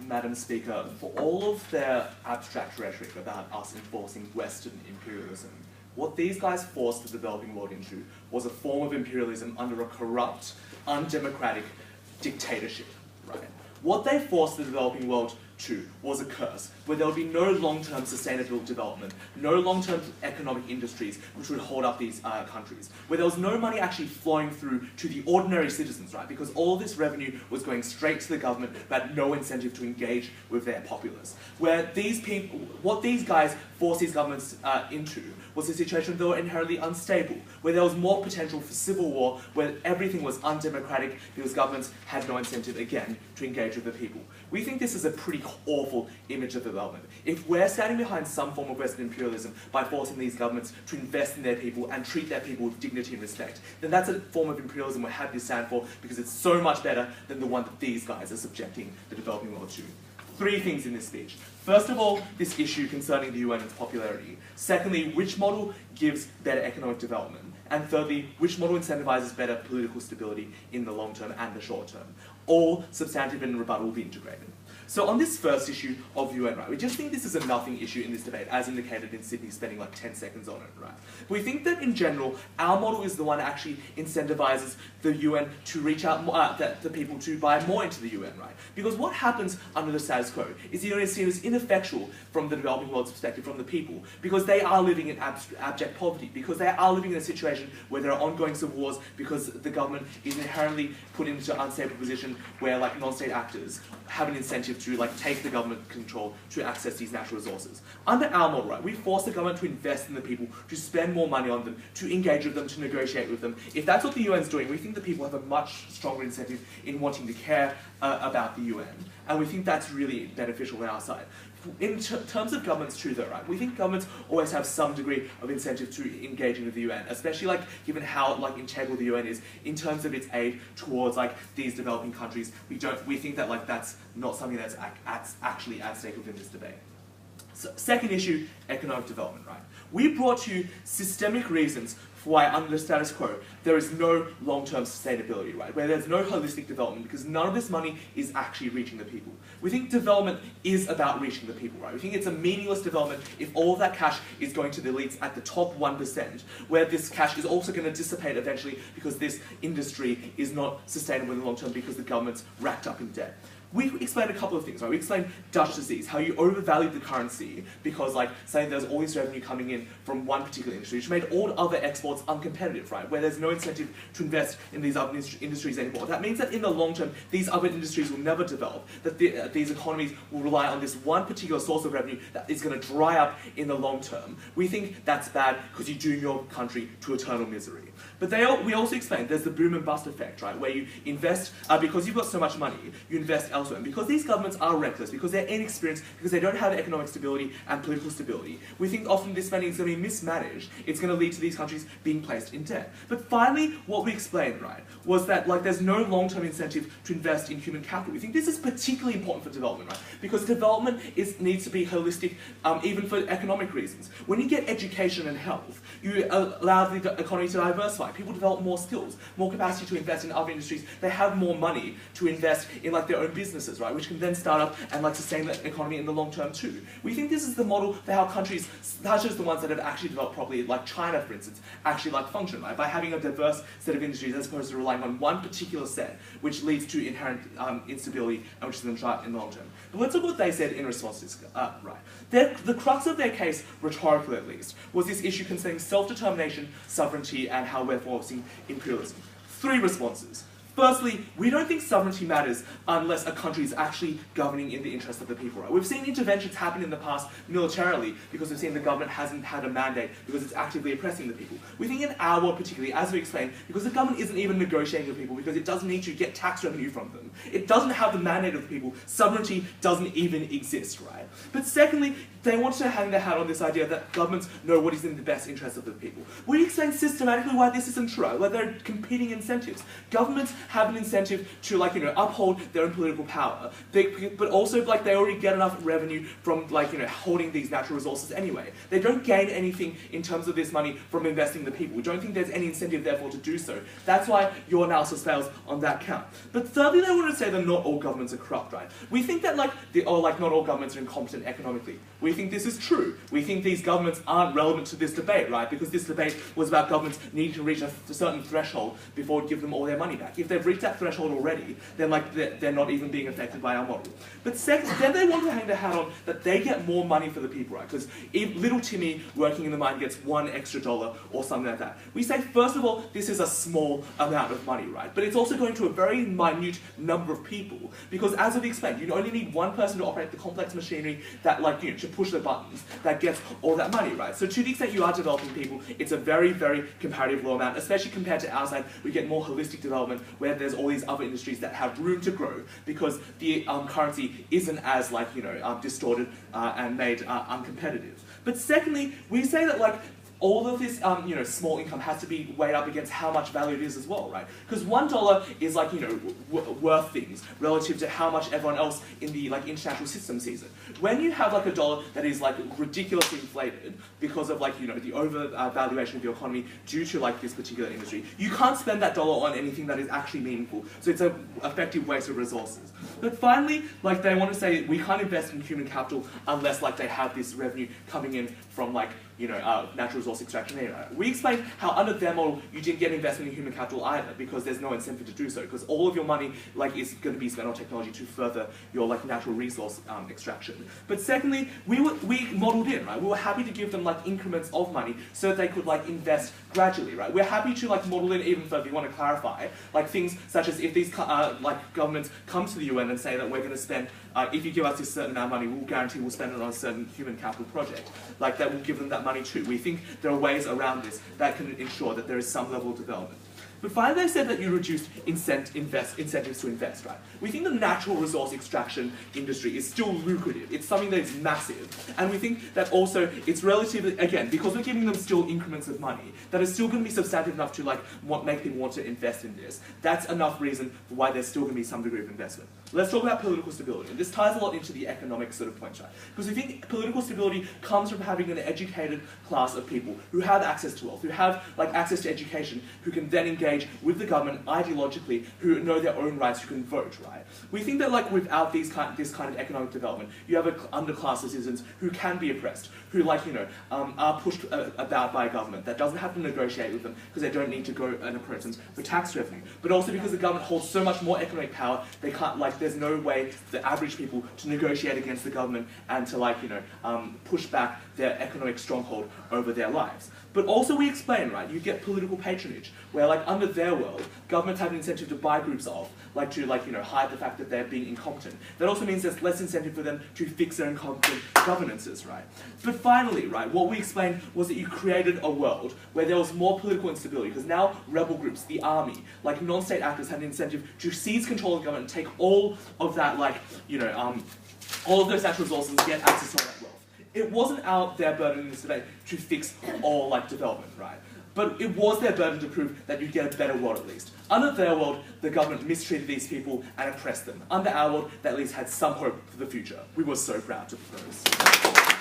Madam Speaker, for all of their abstract rhetoric about us enforcing Western imperialism, what these guys forced the developing world into was a form of imperialism under a corrupt, undemocratic dictatorship, right? What they forced the developing world to was a curse, where there would be no long-term sustainable development, no long-term economic industries which would hold up these countries, where there was no money actually flowing through to the ordinary citizens, right? Because all this revenue was going straight to the government, but had no incentive to engage with their populace. Where these people, what these guys forced these governments into was a situation that were inherently unstable, where there was more potential for civil war, where everything was undemocratic because governments had no incentive, again, to engage with the people. We think this is a pretty awful image of development. If we're standing behind some form of Western imperialism by forcing these governments to invest in their people and treat their people with dignity and respect, then that's a form of imperialism we're happy to stand for because it's so much better than the one that these guys are subjecting the developing world to. 3 things in this speech. First of all, this issue concerning the UN and its popularity. Secondly, which model gives better economic development? And thirdly, which model incentivizes better political stability in the long term and the short term? All substantive and rebuttal will be integrated. So on this first issue of UN, right, we just think this is a nothing issue in this debate, as indicated in Sydney spending like 10 seconds on it, right? But we think that in general, our model is the one that actually incentivizes the UN to reach out the people to buy more into the UN, right? Because what happens under the status quo is the UN is seen as ineffectual from the developing world's perspective, from the people, because they are living in abject poverty, because they are living in a situation where there are ongoing civil wars, because the government is inherently put into an unstable position where like non-state actors have an incentive to like take the government control to access these natural resources. Under our model, right, we force the government to invest in the people, to spend more money on them, to engage with them, to negotiate with them. If that's what the UN's doing, we think the people have a much stronger incentive in wanting to care about the UN. And we think that's really beneficial on our side. In terms of governments too though, right, we think governments always have some degree of incentive to engaging with the UN, especially like given how like integral the UN is in terms of its aid towards like these developing countries. We think that like that's not something that's actually at stake within this debate. So, second issue, economic development, right? We brought you systemic reasons for why under the status quo there is no long-term sustainability, right? Where there's no holistic development because none of this money is actually reaching the people. We think development is about reaching the people, right? We think it's a meaningless development if all of that cash is going to the elites at the top 1%, where this cash is also going to dissipate eventually because this industry is not sustainable in the long term because the government's racked up in debt. We explained a couple of things, right? We explained Dutch disease, how you overvalued the currency because, like, saying there's all this revenue coming in from one particular industry, which made all other exports uncompetitive, right? Where there's no incentive to invest in these other industries anymore. That means that in the long term, these other industries will never develop, that these economies will rely on this one particular source of revenue that is going to dry up in the long term. We think that's bad because you doom your country to eternal misery. But we also explained there's the boom and bust effect, right? Where you invest, because you've got so much money, you invest elsewhere. And because these governments are reckless, because they're inexperienced, because they don't have economic stability and political stability, we think often this spending is going to be mismanaged. It's going to lead to these countries being placed in debt. But finally, what we explained, right, was that like there's no long-term incentive to invest in human capital. We think this is particularly important for development, right? Because development needs to be holistic, even for economic reasons. When you get education and health, you allow the economy to diversify. People develop more skills, more capacity to invest in other industries. They have more money to invest in like their own businesses, right, which can then start up and like sustain the economy in the long term too. We think this is the model for how countries, such as the ones that have actually developed properly, like China, for instance, actually like function, right, by having a diverse set of industries as opposed to relying on one particular set, which leads to inherent instability and which is then dry in the long term. But let's look at what they said in response to this. Right, the crux of their case, rhetorically at least, was this issue concerning self-determination, sovereignty, and how we're forcing imperialism. 3 responses. Firstly, we don't think sovereignty matters unless a country is actually governing in the interest of the people, right? We've seen interventions happen in the past militarily because we've seen the government hasn't had a mandate because it's actively oppressing the people. We think in our world particularly, as we explained, because the government isn't even negotiating with people because it doesn't need to get tax revenue from them. It doesn't have the mandate of the people. Sovereignty doesn't even exist, right? But secondly, they want to hang their hat on this idea that governments know what is in the best interest of the people. We explain systematically why this isn't true, why there are competing incentives. Governments have an incentive to like, uphold their own political power, but also like they already get enough revenue from like, holding these natural resources anyway. They don't gain anything in terms of this money from investing in the people. We don't think there's any incentive therefore to do so. That's why your analysis fails on that count. But thirdly, they want to say that not all governments are corrupt, right? We think that not all governments are incompetent economically. We think this is true. We think these governments aren't relevant to this debate, right? Because this debate was about governments needing to reach a certain threshold before we give them all their money back. If they've reached that threshold already, then like they're not even being affected by our model. But second, then they want to hang their hat on that they get more money for the people, right? Because if little Timmy working in the mine gets $1 extra or something like that. We say, first of all, this is a small amount of money, right? But it's also going to a very minute number of people, because as I've explained, you only need one person to operate the complex machinery that, like, to push the buttons that gets all that money, right? So to the extent you are developing people, it's a very, very comparative low amount, especially compared to our side. We get more holistic development where there's all these other industries that have room to grow because the currency isn't as, like, distorted and made uncompetitive. But secondly, we say that, like, all of this, small income has to be weighed up against how much value it is as well, right? Because $1 is like, worth things relative to how much everyone else in the international system sees it. When you have like a dollar that is like ridiculously inflated because of like, the overvaluation of the economy due to like this particular industry, you can't spend that dollar on anything that is actually meaningful. So it's an effective waste of resources. But finally, like they want to say we can't invest in human capital unless like they have this revenue coming in from like, natural resource extraction area. We explained how under their model you didn't get investment in human capital either because there's no incentive to do so because all of your money is going to be spent on technology to further your natural resource extraction. But secondly, we modeled in, right? We were happy to give them increments of money so that they could invest gradually, right? We're happy to model in even further. We want to clarify things such as if these governments come to the UN and say that we're going to spend, if you give us this certain amount of money, we'll guarantee we'll spend it on a certain human capital project. That will give them that money too. We think there are ways around this that can ensure that there is some level of development. But finally, they said that you reduced incentives to invest, right? We think the natural resource extraction industry is still lucrative. It's something that is massive. And we think that also it's relatively, again, because we're giving them still increments of money, that is still going to be substantive enough to make people want to invest in this. That's enough reason for why there's still going to be some degree of investment. Let's talk about political stability. And this ties a lot into the economic sort of points, right? Because we think political stability comes from having an educated class of people who have access to wealth, who have access to education, who can then engage with the government ideologically, who know their own rights, who can vote, right? We think that without this kind of economic development, you have an underclass of citizens who can be oppressed, who are pushed about by a government that doesn't have to negotiate with them because they don't need to go and approach them for tax revenue, but also because the government holds so much more economic power, they can't there's no way for the average people to negotiate against the government and to push back their economic stronghold over their lives. But also we explain, right, you get political patronage, where under their world, governments have an incentive to buy groups off, to hide the fact that they're being incompetent. That also means there's less incentive for them to fix their incompetent governances, right? But finally, right, what we explained was that you created a world where there was more political instability, because now rebel groups, the army, non-state actors had an incentive to seize control of the government and take all of that, all of those natural resources and get access to all that wealth. It wasn't their burden in this debate to fix all development, right? But it was their burden to prove that you'd get a better world at least. Under their world, the government mistreated these people and oppressed them. Under our world, they at least had some hope for the future. We were so proud to propose.